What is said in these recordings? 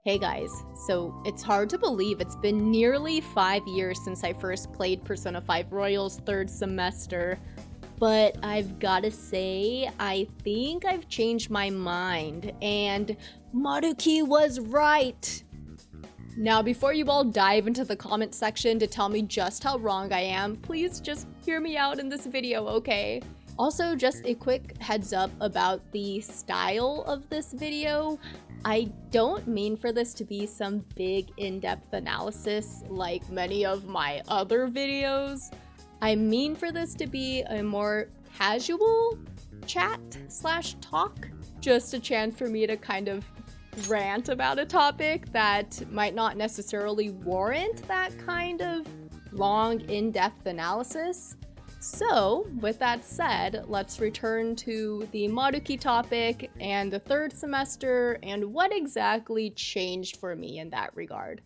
Hey guys, so it's hard to believe it's been nearly 5 years since I first played Persona 5 Royal's third semester, but I've gotta say, I think I've changed my mind, and Maruki was right! Now, before you all dive into the comment section to tell me just how wrong I am, please just hear me out in this video, okay? Also, just a quick heads up about the style of this video. I don't mean for this to be some big in-depth analysis like many of my other videos. I mean for this to be a more casual chat/talk, just a chance for me to kind of rant about a topic that might not necessarily warrant that kind of long, in-depth analysis. So, with that said, let's return to the Maruki topic and the third semester and what exactly changed for me in that regard.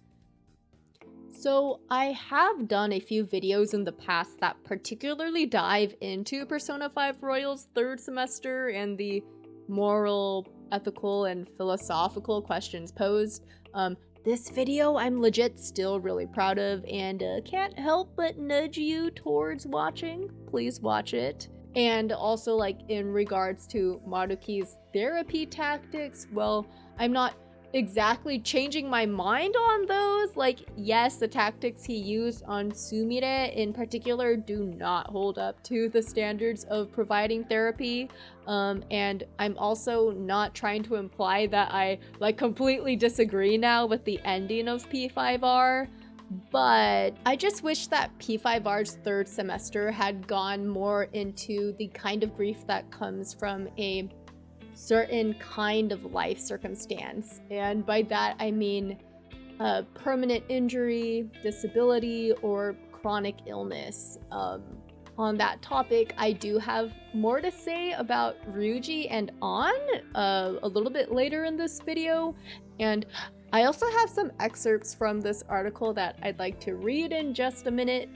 So, I have done a few videos in the past that particularly dive into Persona 5 Royal's third semester and the moral, ethical, and philosophical questions posed. This video I'm legit still really proud of and can't help but nudge you towards watching. Please watch it. And also, like, in regards to Maruki's therapy tactics, well, I'm not exactly changing my mind on those. Like, yes, the tactics he used on Sumire in particular do not hold up to the standards of providing therapy. And I'm also not trying to imply that I like completely disagree now with the ending of P5R. But I just wish that P5R's third semester had gone more into the kind of grief that comes from a certain kind of life circumstance. And by that, I mean permanent injury, disability, or chronic illness. On that topic, I do have more to say about Ryuji and An a little bit later in this video. And I also have some excerpts from this article that I'd like to read in just a minute.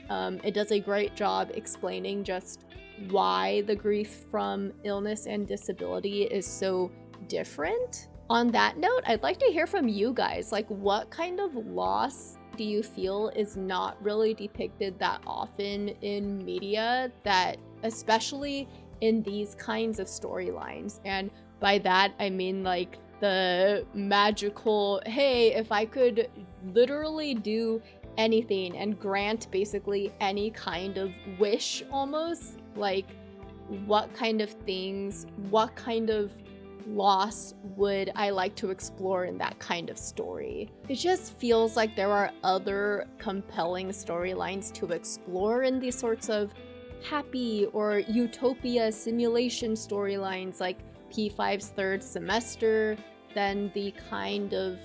It does a great job explaining just why the grief from illness and disability is so different. On that note, I'd like to hear from you guys. Like, what kind of loss do you feel is not really depicted that often in media, that especially in these kinds of storylines? And by that, I mean like the magical, hey, if I could literally do anything and grant basically any kind of wish almost, like what kind of things, what kind of loss would I like to explore in that kind of story? It just feels like there are other compelling storylines to explore in these sorts of happy or utopia simulation storylines like P5's third semester than the kind of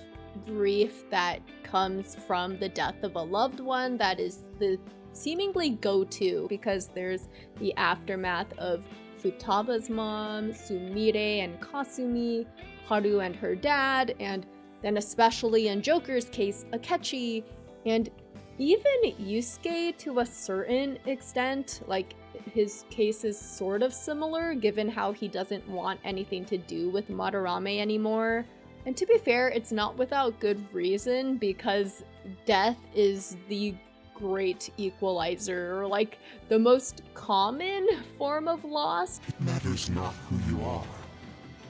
grief that comes from the death of a loved one that is the seemingly go-to, because there's the aftermath of Futaba's mom, Sumire and Kasumi, Haru and her dad, and then especially in Joker's case, Akechi, and even Yusuke to a certain extent. Like, his case is sort of similar given how he doesn't want anything to do with Madarame anymore. And to be fair, it's not without good reason, because death is the great equalizer, or like the most common form of loss. It matters not who you are.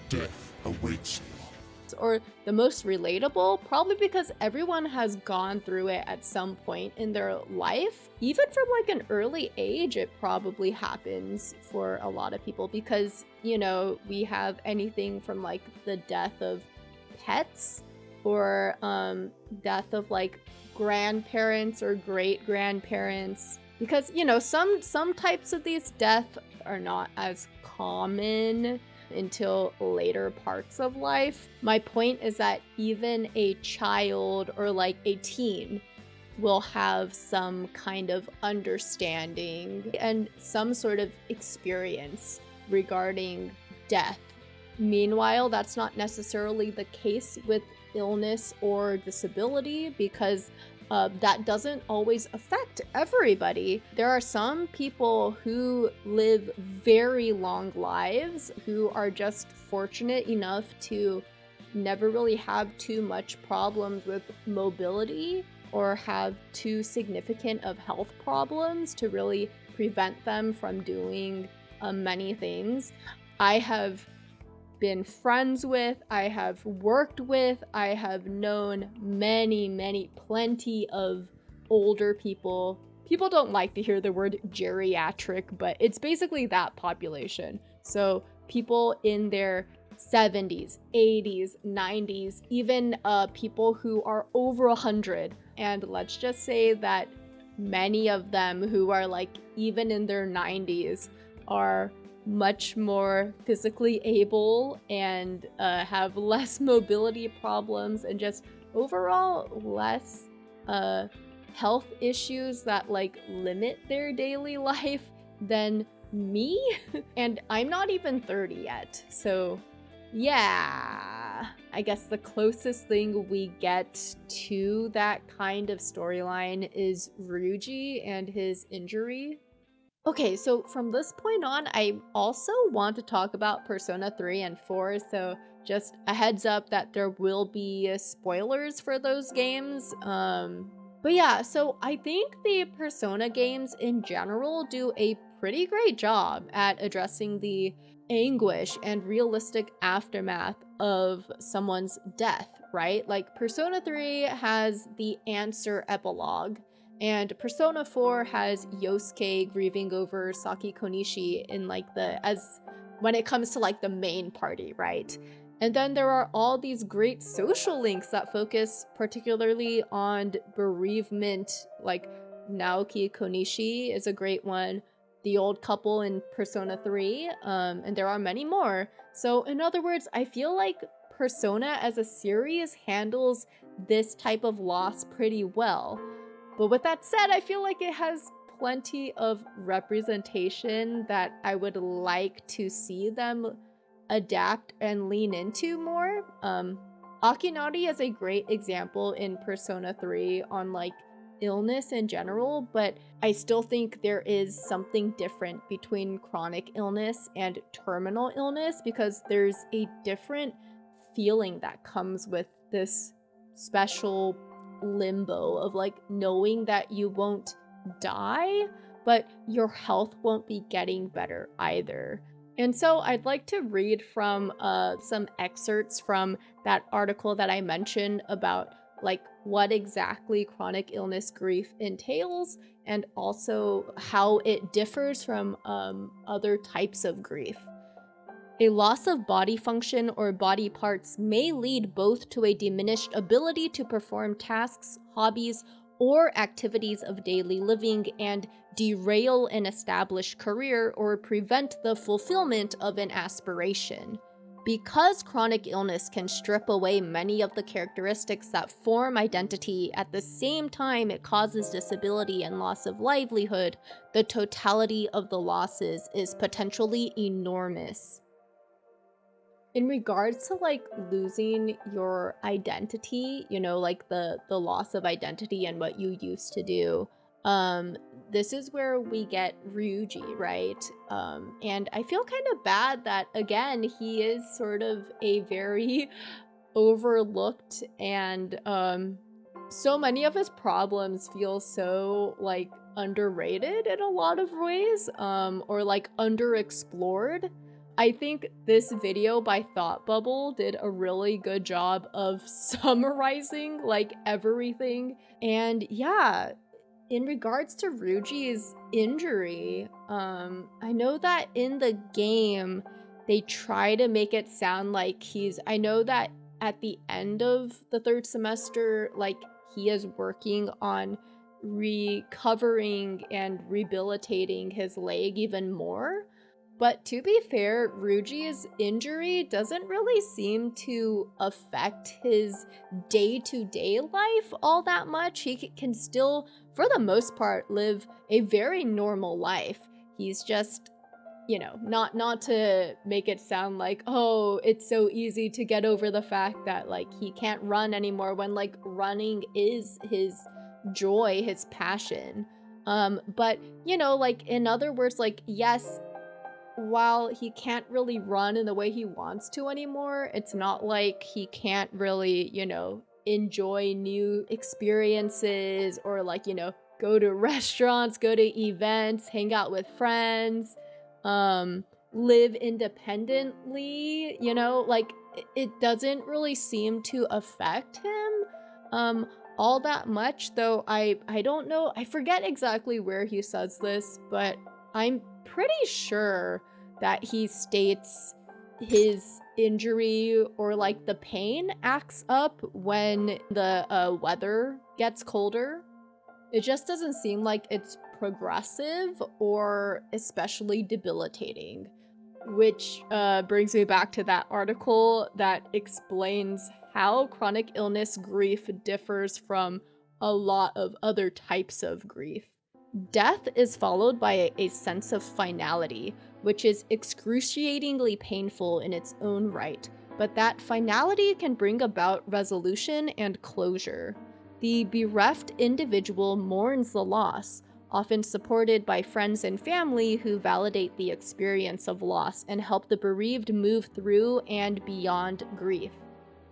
Death awaits you. Or the most relatable, probably because everyone has gone through it at some point in their life. Even from like an early age, it probably happens for a lot of people, because, you know, we have anything from like the death of pets, or death of like grandparents or great-grandparents, because, you know, some types of these deaths are not as common until later parts of life. My point is that even a child or like a teen will have some kind of understanding and some sort of experience regarding death. Meanwhile, that's not necessarily the case with illness or disability, because that doesn't always affect everybody. There are some people who live very long lives who are just fortunate enough to never really have too much problems with mobility or have too significant of health problems to really prevent them from doing many things. I have been friends with, I have worked with, I have known plenty of older people. People don't like to hear the word geriatric, but it's basically that population. So people in their 70s, 80s, 90s, even people who are over 100. And let's just say that many of them who are like even in their 90s are much more physically able and have less mobility problems and just overall less health issues that like limit their daily life than me. And I'm not even 30 yet, so yeah, I guess the closest thing we get to that kind of storyline is Ryuji and his injury. Okay, so from this point on, I also want to talk about Persona 3 and 4, so just a heads up that there will be spoilers for those games. But yeah, so I think the Persona games in general do a pretty great job at addressing the anguish and realistic aftermath of someone's death, right? Like Persona 3 has the answer epilogue, and Persona 4 has Yosuke grieving over Saki Konishi in like when it comes to like the main party, right? And then there are all these great social links that focus particularly on bereavement, like Naoki Konishi is a great one, the old couple in Persona 3, and there are many more. So in other words, I feel like Persona as a series handles this type of loss pretty well. But with that said, I feel like it has plenty of representation that I would like to see them adapt and lean into more. Akinari is a great example in Persona 3 on like illness in general, but I still think there is something different between chronic illness and terminal illness because there's a different feeling that comes with this special limbo of like knowing that you won't die, but your health won't be getting better either. And so I'd like to read from some excerpts from that article that I mentioned about like what exactly chronic illness grief entails and also how it differs from other types of grief. A loss of body function or body parts may lead both to a diminished ability to perform tasks, hobbies, or activities of daily living and derail an established career or prevent the fulfillment of an aspiration. Because chronic illness can strip away many of the characteristics that form identity at the same time it causes disability and loss of livelihood, the totality of the losses is potentially enormous. In regards to like losing your identity, you know, like the loss of identity and what you used to do, this is where we get Ryuji, right? And I feel kind of bad that again he is sort of a very overlooked and so many of his problems feel so like underrated in a lot of ways, or like underexplored. I think this video by Thought Bubble did a really good job of summarizing like everything. And yeah, in regards to Ryuji's injury, I know that in the game they try to make it sound like I know that at the end of the third semester, like he is working on recovering and rehabilitating his leg even more. But to be fair, Ryuji's injury doesn't really seem to affect his day-to-day life all that much. He can still, for the most part, live a very normal life. He's just, you know, not to make it sound like, oh, it's so easy to get over the fact that like he can't run anymore when like running is his joy, his passion. But you know, like in other words, like yes, while he can't really run in the way he wants to anymore, it's not like he can't really, enjoy new experiences or like, go to restaurants, go to events, hang out with friends, live independently, like it doesn't really seem to affect him all that much, though I don't know, I forget exactly where he says this, but I'm pretty sure that he states his injury or like the pain acts up when the weather gets colder. It just doesn't seem like it's progressive or especially debilitating, which brings me back to that article that explains how chronic illness grief differs from a lot of other types of grief. Death is followed by a sense of finality, which is excruciatingly painful in its own right, but that finality can bring about resolution and closure. The bereft individual mourns the loss, often supported by friends and family who validate the experience of loss and help the bereaved move through and beyond grief.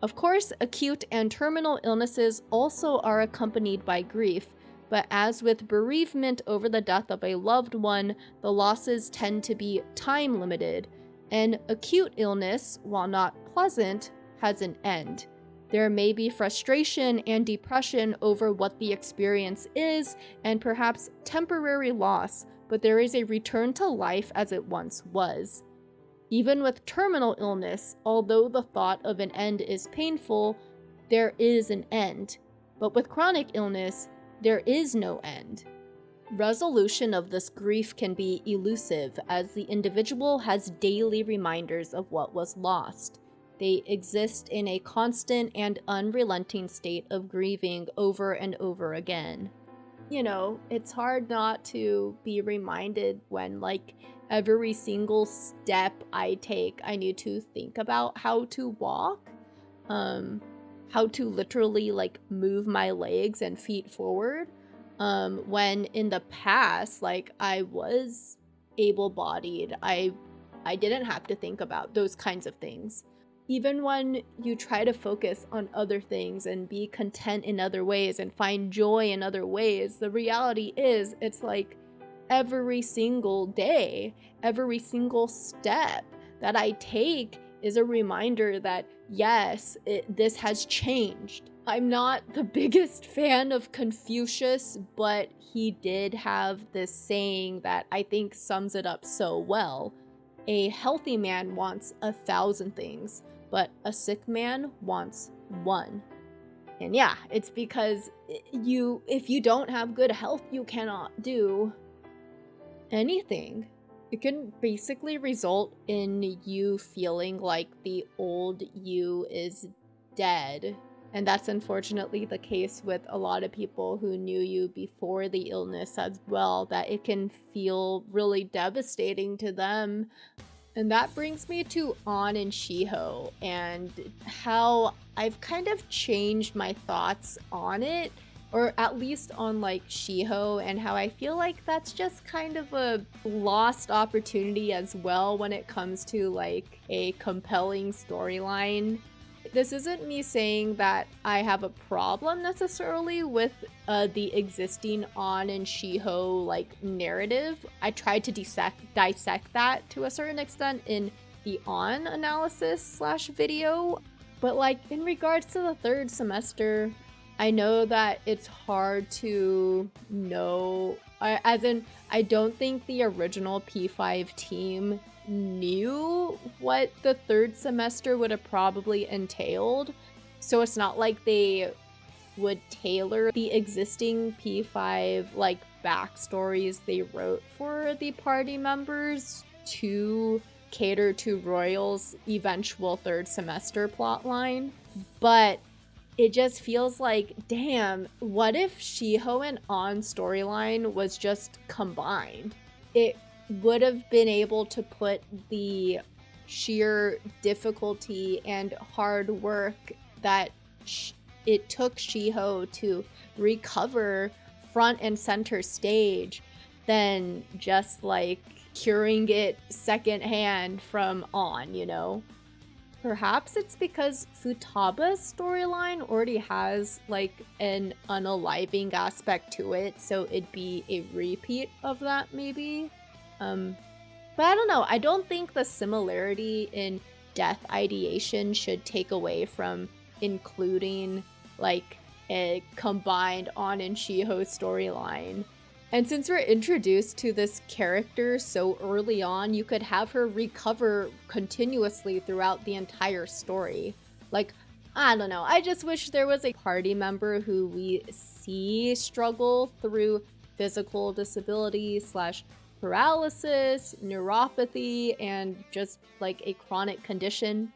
Of course, acute and terminal illnesses also are accompanied by grief, but as with bereavement over the death of a loved one, the losses tend to be time-limited. An acute illness, while not pleasant, has an end. There may be frustration and depression over what the experience is, and perhaps temporary loss, but there is a return to life as it once was. Even with terminal illness, although the thought of an end is painful, there is an end. But with chronic illness, there is no end. Resolution of this grief can be elusive as the individual has daily reminders of what was lost. They exist in a constant and unrelenting state of grieving over and over again. It's hard not to be reminded when, like, every single step I take, I need to think about how to walk, how to literally, like, move my legs and feet forward, when in the past, like, I was able-bodied, I didn't have to think about those kinds of things. Even when you try to focus on other things and be content in other ways and find joy in other ways, the reality is it's like every single day, every single step that I take is a reminder that yes, this has changed. I'm not the biggest fan of Confucius, but he did have this saying that I think sums it up so well. A healthy man wants 1,000 things, but a sick man wants one. And yeah, it's because if you don't have good health, you cannot do anything. It can basically result in you feeling like the old you is dead. And that's unfortunately the case with a lot of people who knew you before the illness as well, that it can feel really devastating to them. And that brings me to An and Shiho and how I've kind of changed my thoughts on it, or at least on like Shiho, and how I feel like that's just kind of a lost opportunity as well when it comes to like a compelling storyline. This isn't me saying that I have a problem necessarily with the existing An and Shiho like narrative. I tried to dissect that to a certain extent in the An analysis / video, but like in regards to the third semester, I know that it's hard to know, as in I don't think the original P5 team knew what the third semester would have probably entailed, so it's not like they would tailor the existing P5 like backstories they wrote for the party members to cater to Royal's eventual third semester plotline. But it just feels like, damn, what if Shiho and An's storyline was just combined? It would have been able to put the sheer difficulty and hard work that it took Shiho to recover front and center stage than just like curing it secondhand from On, you know? Perhaps it's because Futaba's storyline already has like an unaliving aspect to it, so it'd be a repeat of that maybe. But I don't know, I don't think the similarity in death ideation should take away from including like a combined On and Shiho storyline. And since we're introduced to this character so early on, you could have her recover continuously throughout the entire story. Like, I don't know, I just wish there was a party member who we see struggle through physical disability slash paralysis, neuropathy, and just like a chronic condition.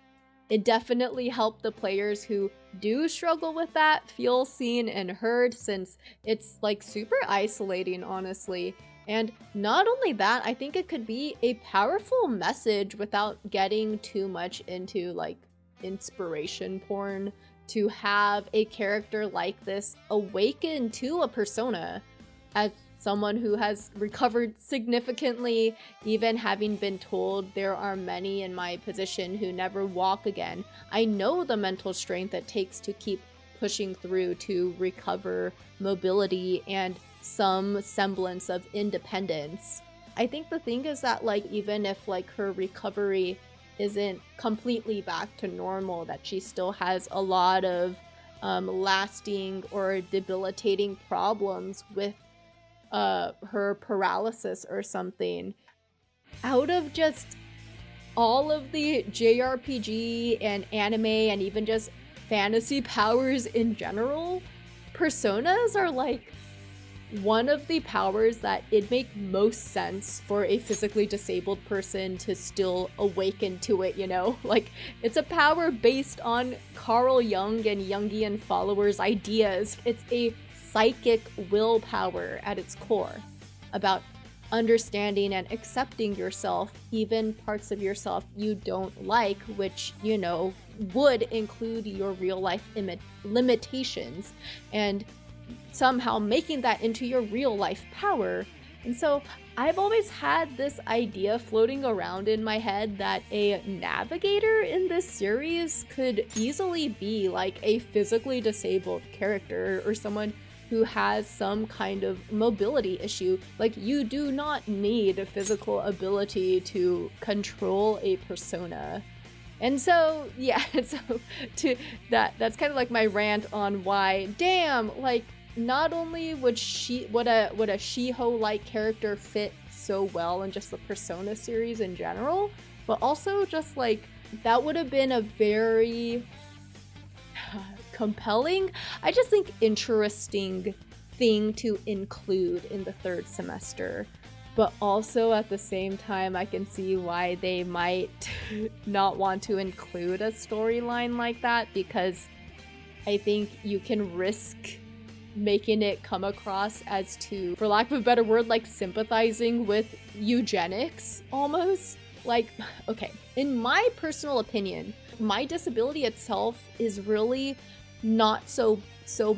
It definitely helped the players who do struggle with that feel seen and heard, since it's like super isolating, honestly. And not only that, I think it could be a powerful message without getting too much into like inspiration porn, to have a character like this awaken to a persona as someone who has recovered significantly, even having been told there are many in my position who never walk again. I know the mental strength it takes to keep pushing through to recover mobility and some semblance of independence. I think the thing is that like even if like her recovery isn't completely back to normal, that she still has a lot of lasting or debilitating problems with her paralysis or something. Out of just all of the JRPG and anime and even just fantasy powers in general, personas are like one of the powers that it'd make most sense for a physically disabled person to still awaken to it, you know? Like, it's a power based on Carl Jung and Jungian followers' ideas. It's a psychic willpower at its core, about understanding and accepting yourself, even parts of yourself you don't like, which, you know, would include your real life limitations, and somehow making that into your real life power. And so I've always had this idea floating around in my head that a navigator in this series could easily be like a physically disabled character or someone who has some kind of mobility issue. Like, you do not need a physical ability to control a persona. And so, yeah, so that's kind of like my rant on why, damn, like, not only would a Shiho-like character fit so well in just the Persona series in general, but also just like, that would have been a very compelling, I just think interesting thing to include in the third semester. But also at the same time, I can see why they might not want to include a storyline like that, because I think you can risk making it come across as to, for lack of a better word, like sympathizing with eugenics almost. Like, okay, in my personal opinion, my disability itself is really not so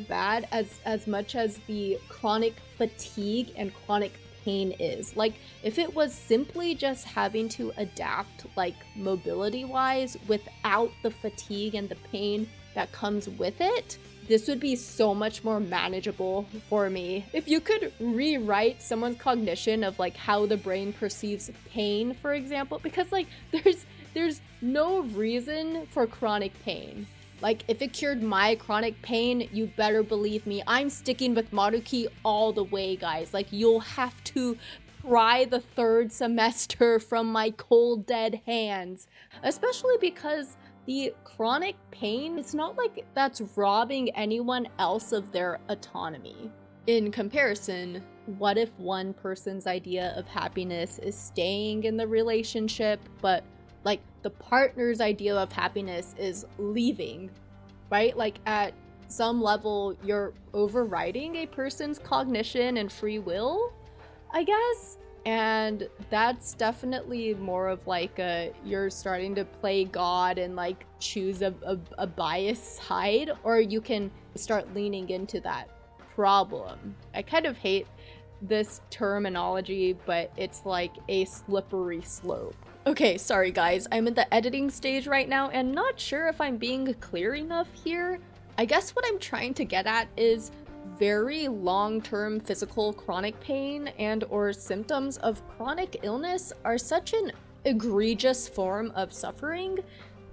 bad as much as the chronic fatigue and chronic pain is. Like, if it was simply just having to adapt, like, mobility wise without the fatigue and the pain that comes with it, this would be so much more manageable for me. If you could rewrite someone's cognition of like how the brain perceives pain, for example, because like there's no reason for chronic pain. Like, if it cured my chronic pain, you better believe me, I'm sticking with Maruki all the way, guys. Like, you'll have to pry the third semester from my cold, dead hands. Especially because the chronic pain, it's not like that's robbing anyone else of their autonomy. In comparison, what if one person's idea of happiness is staying in the relationship, but like the partner's idea of happiness is leaving, right? Like, at some level, you're overriding a person's cognition and free will, I guess. And that's definitely more of like you're starting to play God and like choose a biased side, or you can start leaning into that problem. I kind of hate this terminology, but it's like a slippery slope. Okay, sorry guys, I'm in the editing stage right now and not sure if I'm being clear enough here. I guess what I'm trying to get at is very long-term physical chronic pain and or symptoms of chronic illness are such an egregious form of suffering.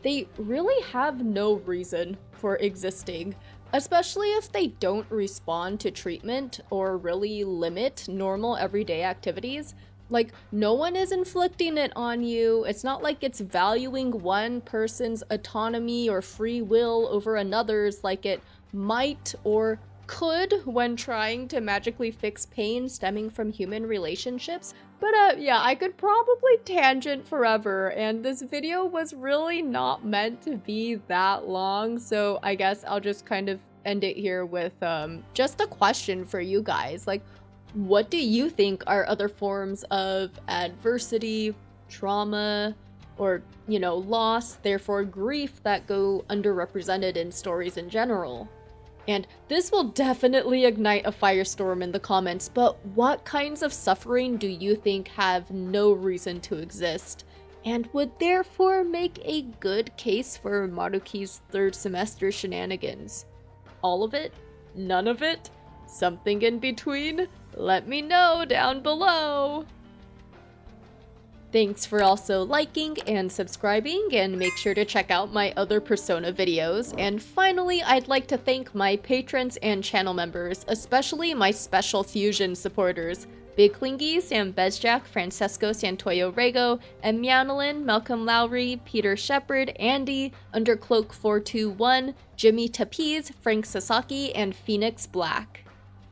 They really have no reason for existing, especially if they don't respond to treatment or really limit normal everyday activities. Like, no one is inflicting it on you. It's not like it's valuing one person's autonomy or free will over another's like it might or could when trying to magically fix pain stemming from human relationships. But yeah, I could probably tangent forever, and this video was really not meant to be that long, so I guess I'll just kind of end it here with just a question for you guys. Like, what do you think are other forms of adversity, trauma, or, you know, loss, therefore grief, that go underrepresented in stories in general? And this will definitely ignite a firestorm in the comments, but what kinds of suffering do you think have no reason to exist, and would therefore make a good case for Maruki's third semester shenanigans? All of it? None of it? Something in between? Let me know down below! Thanks for also liking and subscribing, and make sure to check out my other Persona videos. And finally, I'd like to thank my patrons and channel members, especially my special fusion supporters: Big Klingy, Sam Bezjak, Francesco Santoyo Rego, and Meownalin, Malcolm Lowry, Peter Shepard, Andy, Undercloak421, Jimmy Tapiz, Frank Sasaki, and Phoenix Black.